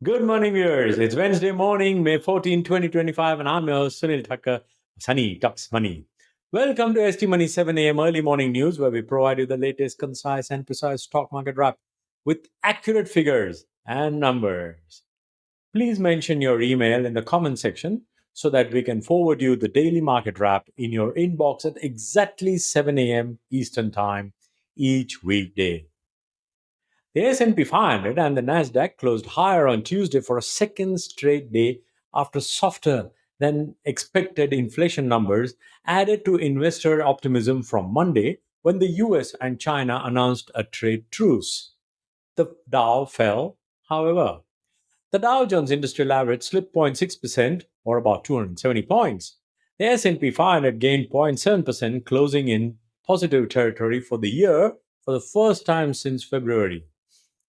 Good morning, viewers. It's Wednesday morning, May 14, 2025, and I'm your host, Sunil Thakker. Sunny Talks Money. Welcome to ST Money 7 a.m. early morning news, where we provide you the latest, concise, and precise stock market wrap with accurate figures and numbers. Please mention your email in the comment section so that we can forward you the daily market wrap in your inbox at exactly 7 a.m. Eastern Time each weekday. The S&P 500 and the Nasdaq closed higher on Tuesday for a second straight day after softer than expected inflation numbers added to investor optimism from Monday when the US and China announced a trade truce. The Dow fell, however. The Dow Jones Industrial Average slipped 0.6% or about 270 points. The S&P 500 gained 0.7%, closing in positive territory for the year for the first time since February.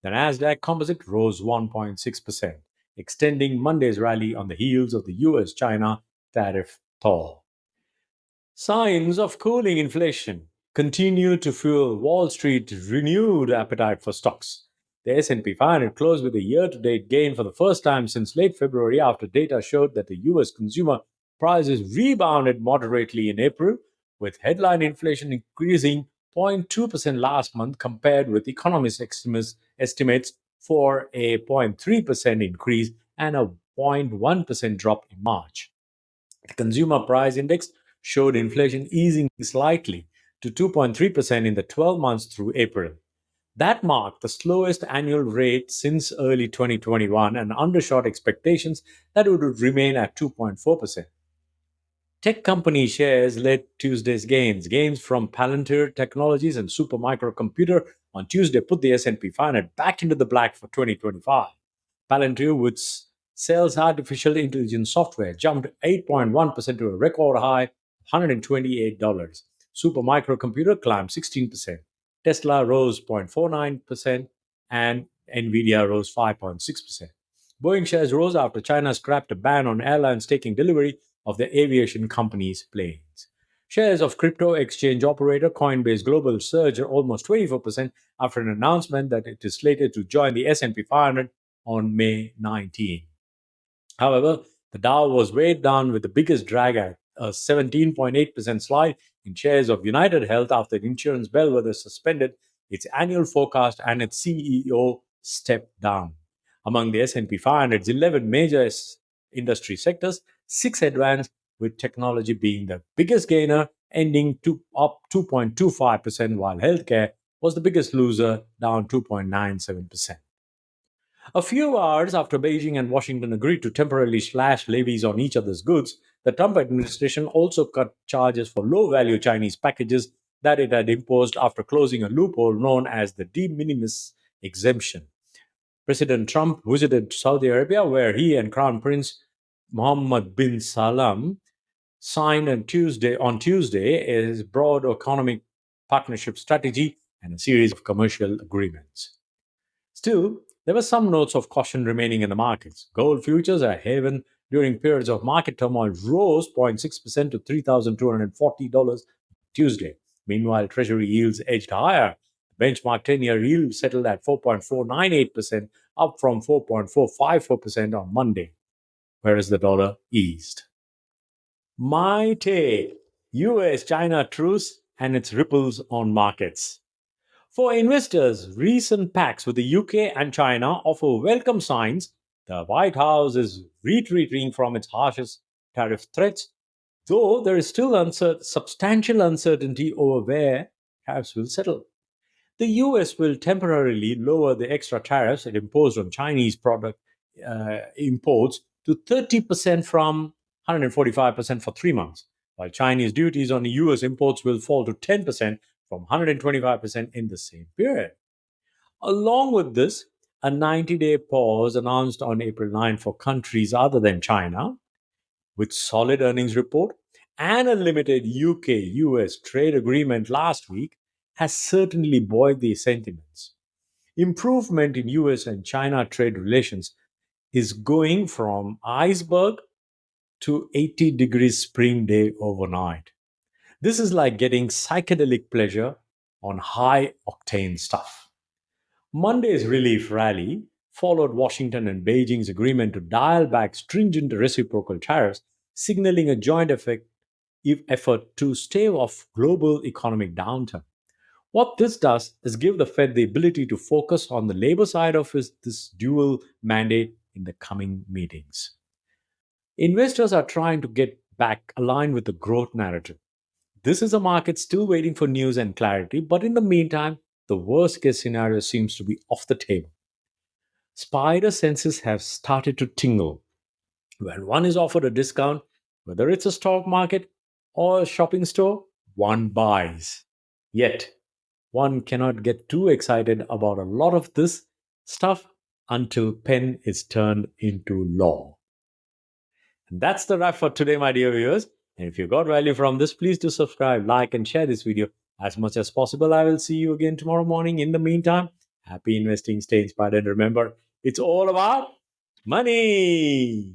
The Nasdaq Composite rose 1.6%, extending Monday's rally on the heels of the US-China tariff thaw. Signs of cooling inflation continue to fuel Wall Street's renewed appetite for stocks. The S&P 500 closed with a year-to-date gain for the first time since late February after data showed that the US consumer prices rebounded moderately in April, with headline inflation increasing 0.2% last month compared with economist estimates for a 0.3% increase and a 0.1% drop in March. The consumer price index showed inflation easing slightly to 2.3% in the 12 months through April. That marked the slowest annual rate since early 2021 and undershot expectations that it would remain at 2.4%. Tech company shares led Tuesday's gains. Gains from Palantir Technologies and Supermicro Computer on Tuesday put the S&P 500 back into the black for 2025. Palantir, which sells artificial intelligence software, jumped 8.1% to a record high of $128. Supermicro Computer climbed 16%. Tesla rose 0.49% and Nvidia rose 5.6%. Boeing shares rose after China scrapped a ban on airlines taking delivery of the aviation company's planes. Shares of crypto exchange operator Coinbase Global surged almost 24% after an announcement that it is slated to join the S&P 500 on May 19. However, the Dow was weighed down with the biggest drag at a 17.8% slide in shares of United Health after insurance bellwether suspended its annual forecast and its CEO stepped down. Among the S&P 500's 11 major industry sectors, 6 advanced, with technology being the biggest gainer, ending up 2.25%, while healthcare was the biggest loser, down 2.97%. A few hours after Beijing and Washington agreed to temporarily slash levies on each other's goods, the Trump administration also cut charges for low-value Chinese packages that it had imposed after closing a loophole known as the de minimis exemption. President Trump visited Saudi Arabia, where he and Crown Prince Mohammed bin Salman signed on Tuesday his broad economic partnership strategy and a series of commercial agreements. Still, there were some notes of caution remaining in the markets. Gold futures, a haven during periods of market turmoil, rose 0.6% to $3,240 Tuesday. Meanwhile, Treasury yields edged higher. The benchmark 10-year yield settled at 4.498%, up from 4.454% on Monday, whereas the dollar eased. My take: US-China truce and its ripples on markets. For investors, recent pacts with the UK and China offer welcome signs. The White House is retreating from its harshest tariff threats, though there is still substantial uncertainty over where tariffs will settle. The US will temporarily lower the extra tariffs it imposed on Chinese product imports to 30% from 145% for 3 months, while Chinese duties on US imports will fall to 10% from 125% in the same period. Along with this, a 90-day pause announced on April 9 for countries other than China, with solid earnings report and a limited UK-US trade agreement last week, has certainly buoyed the sentiments. Improvement in US and China trade relations is going from iceberg to 80 degrees spring day overnight. This is like getting psychedelic pleasure on high octane stuff. Monday's relief rally followed Washington and Beijing's agreement to dial back stringent reciprocal tariffs, signaling a joint effort to stave off global economic downturn. What this does is give the Fed the ability to focus on the labor side of this dual mandate in the coming meetings. Investors are trying to get back aligned with the growth narrative. This is a market still waiting for news and clarity, but in the meantime, the worst case scenario seems to be off the table. Spider senses have started to tingle. When one is offered a discount, whether it's a stock market or a shopping store, one buys. Yet, one cannot get too excited about a lot of this stuff until pen is turned into law. And that's the wrap for today, my dear viewers. And if you got value from this, please do subscribe, like, and share this video as much as possible. I will see you again tomorrow morning. In the meantime, happy investing, stay inspired, and remember, it's all about money.